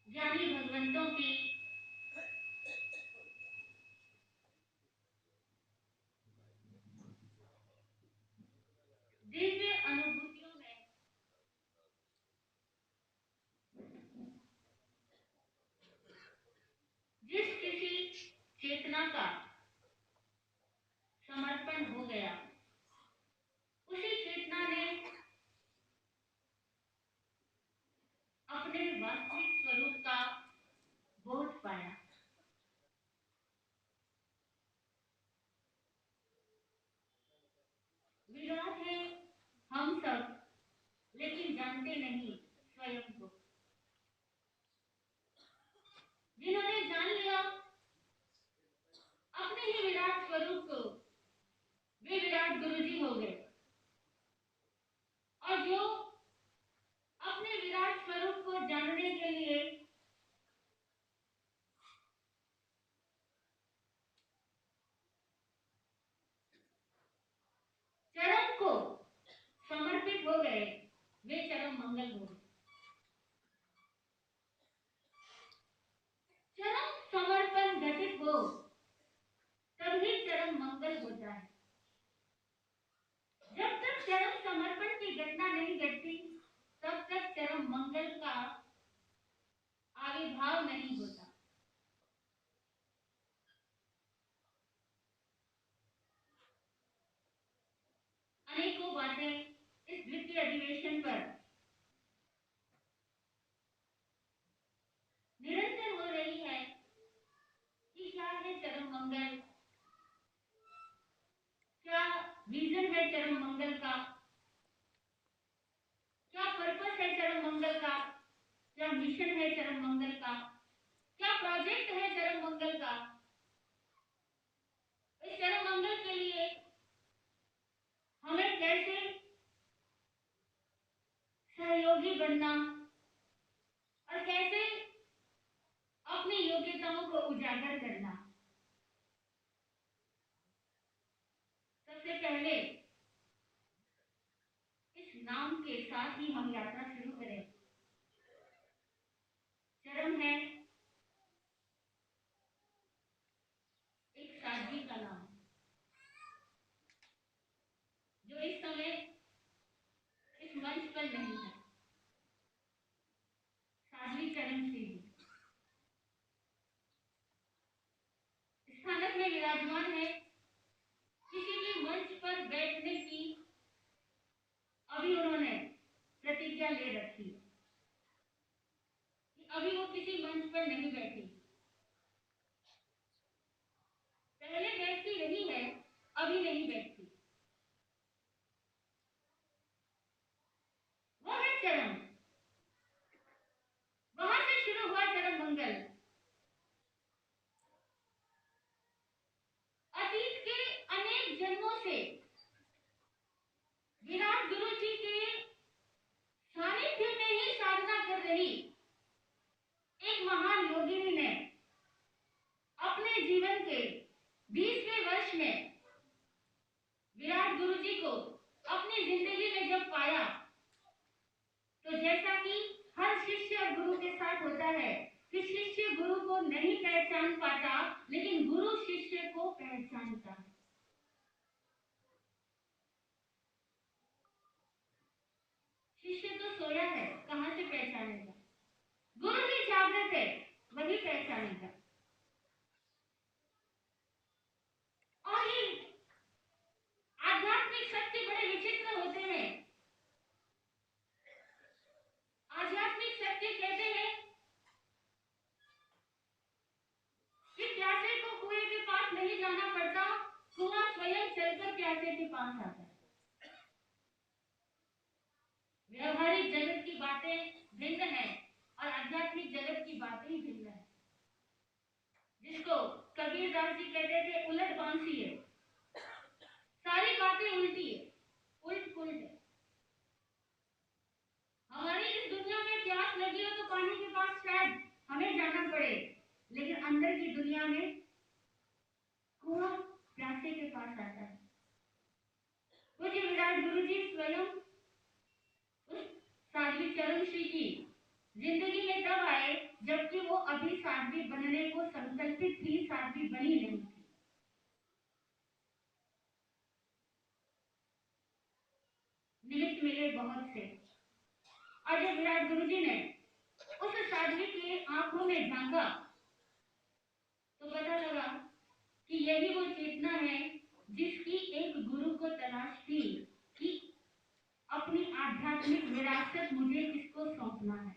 ज्ञानी भगवंतों की दिव्य अनुभूतियों में जिस किसी चेतना का समर्पण हो गया, उसी चेतना ने अपने वास्तविक स्वरूप का बोध पाया। विराट है हम सब, लेकिन जानते नहीं स्वयं को। जिन्होंने जान लिया अपने ही विराट स्वरूप को, वे विराट गुरुजी हो गए। और जो अपने विराट स्वरूप को जानने के लिए चरम को समर्पित हो गए, वे चरम मंगल हो गए। चरम समर्पण घटित हो तभी चरम मंगल होता है। जब तक चरम समर्पण की घटना नहीं घटती, तब तक चरम मंगल का आविर्भाव नहीं होता। अनेकों बातें इस द्वितीय अधिवेशन पर निरंतर हो रही है कि क्या है चरम मंगल, क्या विजन है चरम मंगल का, क्या पर्पस है चरम मंगल का, क्या मिशन है चरम मंगल का, क्या प्रोजेक्ट है चरम मंगल का। इस चरम मंगल के लिए हमें कैसे सहयोगी बनना और कैसे अपनी योग्यताओं को उजागर करना। सबसे पहले इस नाम के साथ ही हम यात्रा शुरू करें। चरम है एक साध्वी का नाम, जो इस समय इस मंच पर नहीं है। साध्वी चरण सिंह स्थानक में विराजमान है। किसी भी मंच पर बैठने की अभी उन्होंने प्रतिज्ञा ले रखी है कि अभी वो किसी मंच पर नहीं बैठी। पहले बैठती रही है, अभी नहीं बैठती। वह है चरम, वहां से शुरू हुआ चरम मंगल। अतीत के अनेक जन्मों से विराट गुरु जी के सानिध्य में ही साधना कर रही एक महान योगिनी ने अपने जीवन के 20वें वर्ष में विराट गुरु जी को अपनी जिंदगी में जब पाया, तो जैसा कि हर शिष्य और गुरु के साथ होता है कि शिष्य गुरु को नहीं पहचान पाता, लेकिन गुरु शिष्य को पहचानता है। शिष्य तो सोया है, कहां से पहचानेगा? गुरु ही जागृत है, वही पहचानेगा। और ये आध्यात्मिक सत्य बड़े विचित्र होते हैं। आध्यात्मिक सत्य कहते हैं कि प्यासे को कुएं के पास नहीं जाना पड़ता, कुआं स्वयं चलकर प्यासे के पास आता है। व्यवहारिक जगत की बातें भिन्न है और आध्यात्मिक जगत की बातें ही भिन्न है। जिसको कबीरदास जी कहते थे उलट बांसी है, सारी बातें उल्टी है, उल्ट पुल्ट है। हमारी इस दुनिया में प्यास लगी हो तो पानी के पास शायद हमें जाना पड़े, लेकिन अंदर की दुनिया में कुआं प्यासे के पास आता है। पूज्य विराट गुरु जी स्वयं उस साध्वी चरण श्री की जिंदगी में तब आए जब कभी साध्वी बनने को संकल्पित थी, साध्वी बनी नहीं थी। निमित्त मिले बहुत से, और जब विराट गुरु जी ने उस साध्वी की आंखों में झांका तो पता लगा कि यही वो चेतना है जिसकी एक गुरु को तलाश थी कि अपनी आध्यात्मिक विरासत मुझे किसको सौंपना है।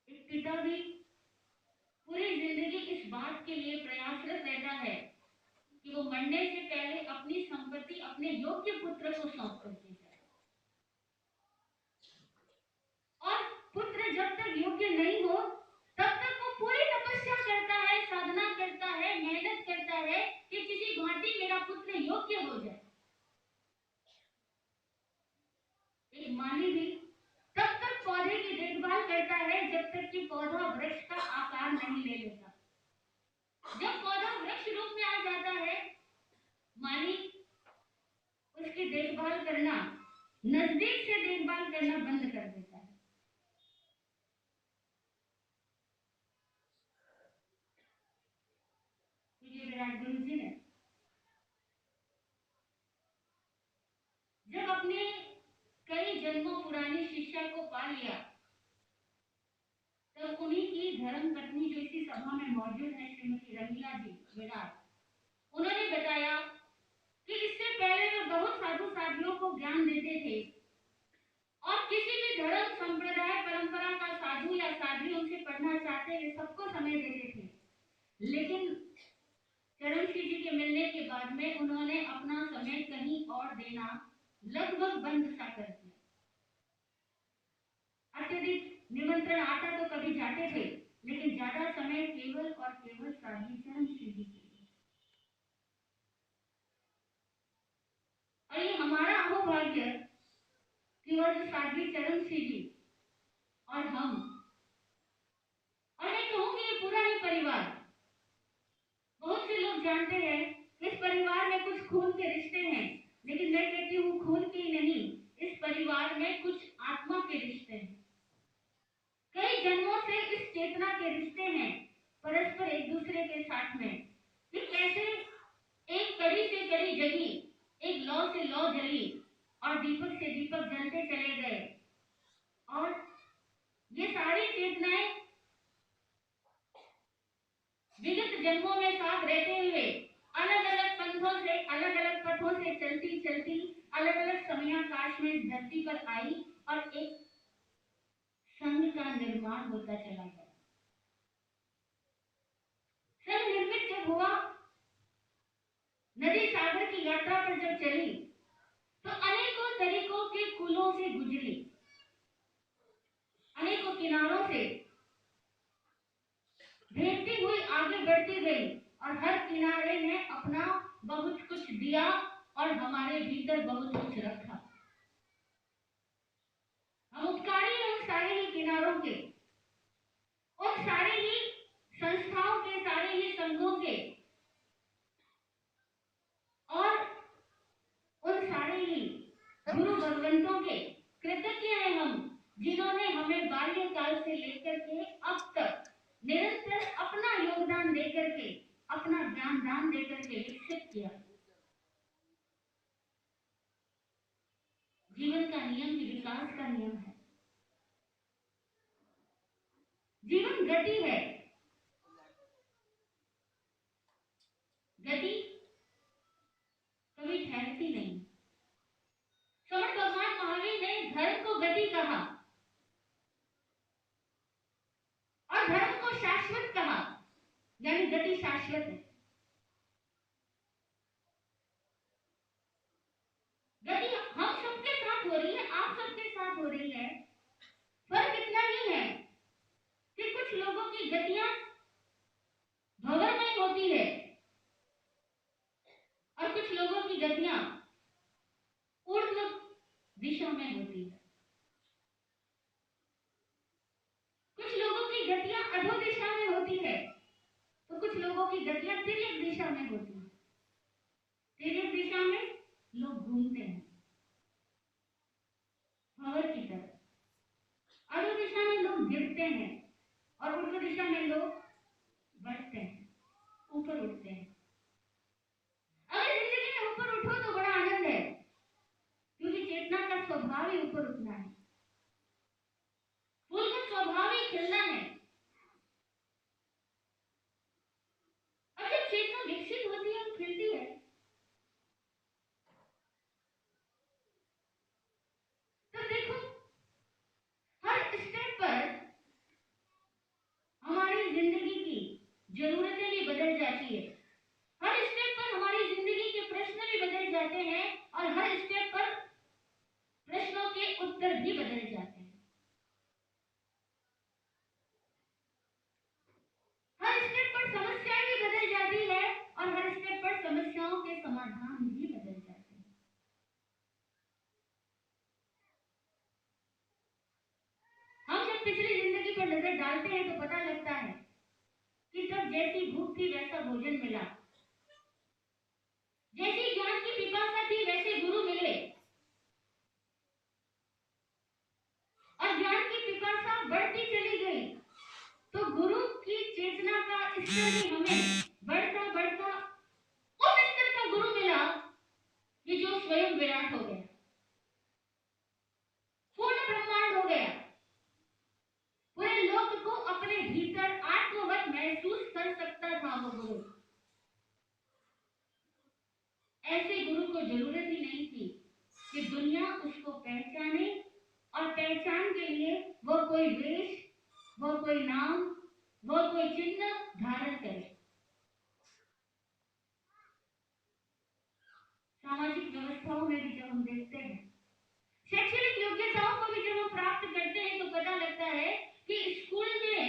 एक पिता भी पूरी जिंदगी इस बात के लिए प्रयासरत रहता है कि वो मरने से पहले अपनी संपत्ति अपने योग्य पुत्र को सौंप करके जाए, और पुत्र जब तक योग्य नहीं हो तब तक वो पूरी तपस्या करता है, साधना करता है, मेहनत करता है कि किसी भांति मेरा पुत्र योग्य हो जाए। एक माली भी तब तक पौधे की देखभाल करता है जब तक कि पौधा वृक्ष का आकार नहीं ले लेता। जब पौधा वृक्ष रूप में आ जाता है, माली उसकी देखभाल करना, नजदीक से देखभाल करना बंद कर देता है। ये विराट गुरु जी ने जब अपने कई जन्मों पुरानी शिष्या को पा लिया, तब उन्हीं की धर्म पत्नी जो इसी सभा में मौजूद है, श्रीमती रमीला जी विराट, उन्होंने बताया कि इससे पहले वे बहुत साधु साधियों को ज्ञान देते थे और किसी भी धर्म संप्रदाय परंपरा का साधु या साध्वी उनसे पढ़ना चाहते वे सबको समय देते थे, लेकिन चरण श्री जी के मिलने के बाद में उन्होंने अपना समय कहीं और देना लगभग बंद सा कर दिया। अत्यधिक निमंत्रण आता तो कभी जाते थे, लेकिन ज्यादा समय केवल और केवल साध्वी चरण श्री जी के लिए। और ये हमारा अहोभाग्य कि वह जो साध्वी चरण श्री जी और हम, और मैं कहूंगी ये पूरा ही परिवार, बहुत से लोग जानते हैं इस परिवार में कुछ खून के रिश्ते हैं, लेकिन मैं कहती हूँ खून के नहीं, इस परिवार में कुछ आत्मा के रिश्ते हैं। कई जन्मों से इस चेतना के रिश्ते हैं परस्पर एक दूसरे के साथ में, कि कैसे एक कड़ी से कड़ी जली, एक लौ से लौ जली और दीपक से दीपक जलते चले गए, और ये सारी चेतनाएं विगत जन्मों में साथ रहते हुए अलग अलग पंथों से, अलग अलग पथों से चलती चलती अलग अलग समयाकाश में इस धरती पर आई और एक संघ का निर्माण होता चला गया। संघ निर्मित जब हुआ, नदी सागर की यात्रा पर जब चली, तो अनेकों तरीकों के कुलों से गुजरी, अनेकों किनारों से भेजती हुई आगे बढ़ती गई, और हर किनारे ने अपना बहुत कुछ दिया और हमारे भीतर बहुत कुछ रखा। हम उपकारी हैं उन सारे ही किनारों के, उन सारे ही संस्थाओं के, सारे ही संघों के, और उन सारे ही गुरु भगवंतों के कृतज्ञ हैं हम, जिन्होंने हमें बाल्यकाल से लेकर के अब तक निरंतर अपना योगदान देकर के, अपना ज्ञान दान देकर के विकसित किया। जीवन का नियम ही विकास का नियम है। जीवन गति है, गति कभी ठहरती नहीं। समर्थ भगवान महावीर ने धर्म को गति कहा और धर्म को शाश्वत कहा, यानी गति शाश्वत है। गति हम सबके साथ हो रही है, आप सबके साथ हो रही है। फर्क इतना ही है कि कुछ लोगों की गतियां भंवर में होती है और कुछ लोगों की गतियां ऊर्ध्व दिशा में होती है। कुछ लोगों की गतियां अधो दिशा में होती है, तो कुछ लोगों की गतियां तिर्यक दिशा में होती है। तिर्यक दिशा में लोग घूमते हैं भंवर की तरफ, दिशा में लोग बढ़ते हैं, ऊपर उठते हैं। अगर जिंदगी में ऊपर उठो तो बड़ा आनंद है, क्योंकि चेतना का स्वभाव ही ऊपर उठना है। फूल का स्वभाव ही खिलना है। अब जब चेतना विकसित होती है और खिलती है, तो देखो हर स्टेप पर हमारी जिंदगी की जरूरतें भी बदल जाती है। हर स्टेप पर हमारी जिंदगी के प्रश्न भी बदल जाते हैं और हर स्टेप पर प्रश्नों के उत्तर भी बदल जाते हैं। हर स्टेप पर समस्याएं भी बदल जाती है और हर स्टेप पर समस्याओं के समाधान भी बदल जाते हैं। हम जब पिछली जिंदगी पर नजर डालते हैं तो पता लगता है कि तब जैसी भूख थी वैसा भोजन मिला, जैसी ज्ञान की पिपासा थी वैसे गुरु मिले, और ज्ञान की पिपासा बढ़ती चली गई तो गुरु की चेतना का स्तर भी हमें बढ़ता बढ़ता उस स्तर का गुरु मिला कि जो स्वयं विराट हो गया, पूर्ण ब्रह्मांड हो गया, पूरे लोक को अपने भीतर आत्मवत महसूस कर सकता था वो गुरु। ऐसे गुरु को जरूरत ही नहीं थी कि दुनिया उसको पहचाने और पहचान के लिए वो कोई वेश, वो कोई नाम, वो कोई चिन्ह धारण करे। सामाजिक व्यवस्थाओं में भी जब हम देखते हैं, शैक्षणिक योग्यताओं को भी जब हम प्राप्त करते हैं, तो पता लगता है कि स्कूल में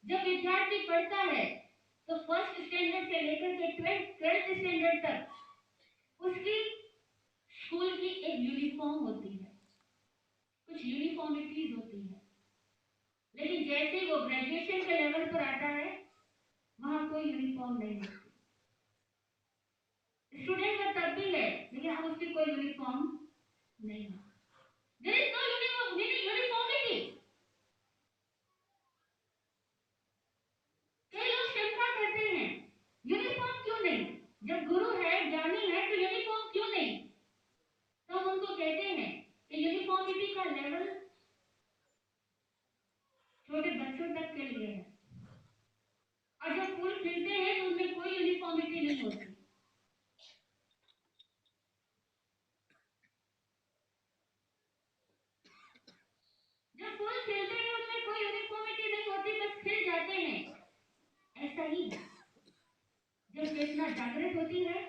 जब विद्यार्थी पढ़ता है तो फर्स्ट स्टैंडर्ड से लेकर के ट्वेल्थ स्टैंडर्ड तक उसकी स्कूल की एक यूनिफॉर्म होती है, कुछ यूनिफॉर्मिटीज होती है। लेकिन जैसे ही वो ग्रेजुएशन के लेवल पर आता है, वहां कोई यूनिफॉर्म नहीं होती। स्टूडेंट का तब भी है, लेकिन अब उसकी कोई यूनिफॉर्म नहीं है। There is no uniformity. कई लोग शंका करते हैं, यूनिफॉर्म क्यों नहीं? जब गुरु है, ज्ञानी है, तो यूनिफॉर्म क्यों नहीं? तो हम उनको कहते हैं कि यूनिफॉर्मिटी का लेवल छोटे बच्चों तक के लिए है, और जब फूल खिलते हैं तो उनमें कोई यूनिफॉर्मिटी नहीं होती। जब फूल खिलते हैं उनमें कोई यूनिफॉर्मिटी नहीं होती, बस खिल जाते हैं। ऐसा ही है, जब चेतना जागृत होती है,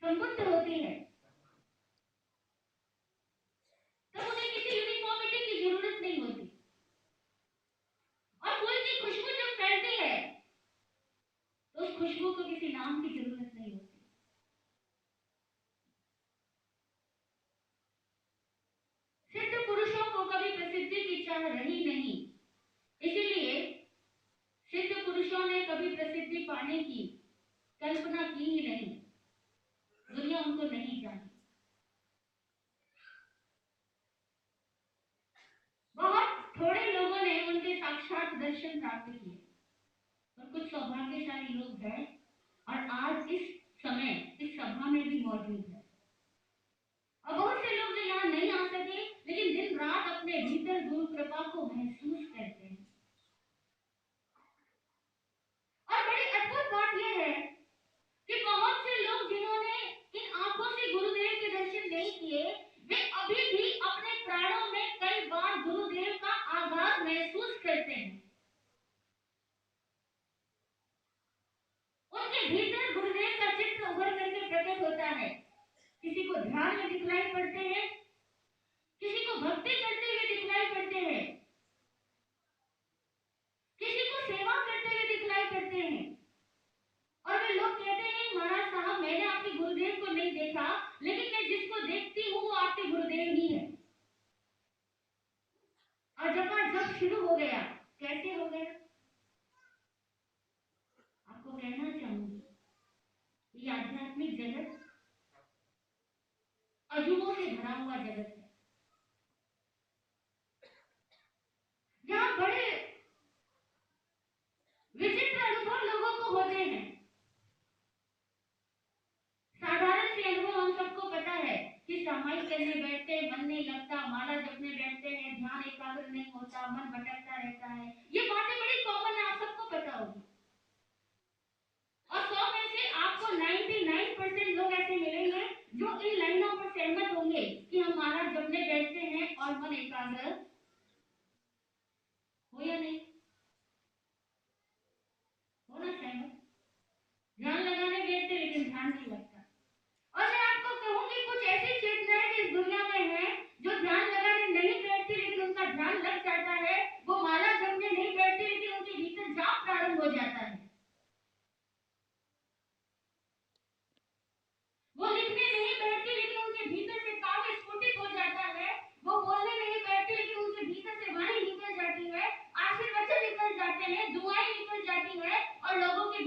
संबुद्ध होती है, तब उन्हें किसी यूनिफॉर्मिटी की जरूरत नहीं होती। और फूल की खुशबू जब फैलती है तो उस खुशबू को किसी नाम की जरूरत नहीं होती। सिद्ध पुरुषों को कभी प्रसिद्धि की चाह रही नहीं, इसीलिए सिद्ध पुरुषों ने कभी प्रसिद्धि पाने की कल्पना की ही नहीं, दुनिया उनको नहीं जानती। बहुत थोड़े लोगों ने उनके साक्षात दर्शन प्राप्त किए, और कुछ सौभाग्यशाली लोग हैं और आज इस समय इस सभा में भी मौजूद है। और बहुत से लोग जो यहाँ नहीं आ सके, लेकिन दिन रात अपने भीतर गुरु कृपा को महसूस करते हैं। और बड़ी अद्भुत बात यह है कि बहुत से लोग जिन्होंने इन आंखों से गुरुदेव के दर्शन नहीं किए, वे अभी भी अपने प्राणों में कई बार गुरुदेव का आघात महसूस करते हैं। उनके भीतर गुरुदेव का चित्र उभर करके प्रकट होता है। किसी को ध्यान में दिखलाई पड़ते हैं, किसी को भक्ति करते हुए दिखलाई पड़ते हैं, किसी को सेवा करते हुए दिखलाई पड़ते हैं। और वे लोग कहते हैं, महाराज साहब मैंने आपके गुरुदेव को नहीं देखा, लेकिन मैं जिसको देखती हूँ वो आपके गुरुदेव ही है। और जब शुरू हो गया, कैसे हो गया? आपको कहना चाहूंगी, ये आध्यात्मिक जगत अजूबों से भरा हुआ जगत है। यहाँ बड़े एकाग्र नहीं होता, मन भटकता रहता है। ये बातें बड़ी कॉमन है, आप सबको पता होगी। और 100 में से आपको 99% लोग ऐसे मिलेंगे जो इन लाइनों पर सहमत होंगे कि हम महाराज जपने बैठते हैं और मन एकाग्र हो या नहीं हो ना सहमत। ध्यान लगाने बैठते लेकिन ध्यान नहीं लगता। और मैं आपको कहूंगी कुछ ऐसी चेतनाएं इस दुनिया में है जो ध्यान लगाने नहीं बैठती लेकिन उनका ध्यान लग जाता है। वो माला जपने नहीं बैठती लेकिन उनके भीतर जाप प्रारंभ हो जाता है। वो लिखने नहीं बैठती लेकिन उनके भीतर से काव्य स्फुटित हो जाता है। वो बोलने नहीं बैठती लेकिन उनके भीतर से वाणी निकल जाती है, आशीर्वचन निकल जाते हैं, दुआएं निकल जाती है और लोगों के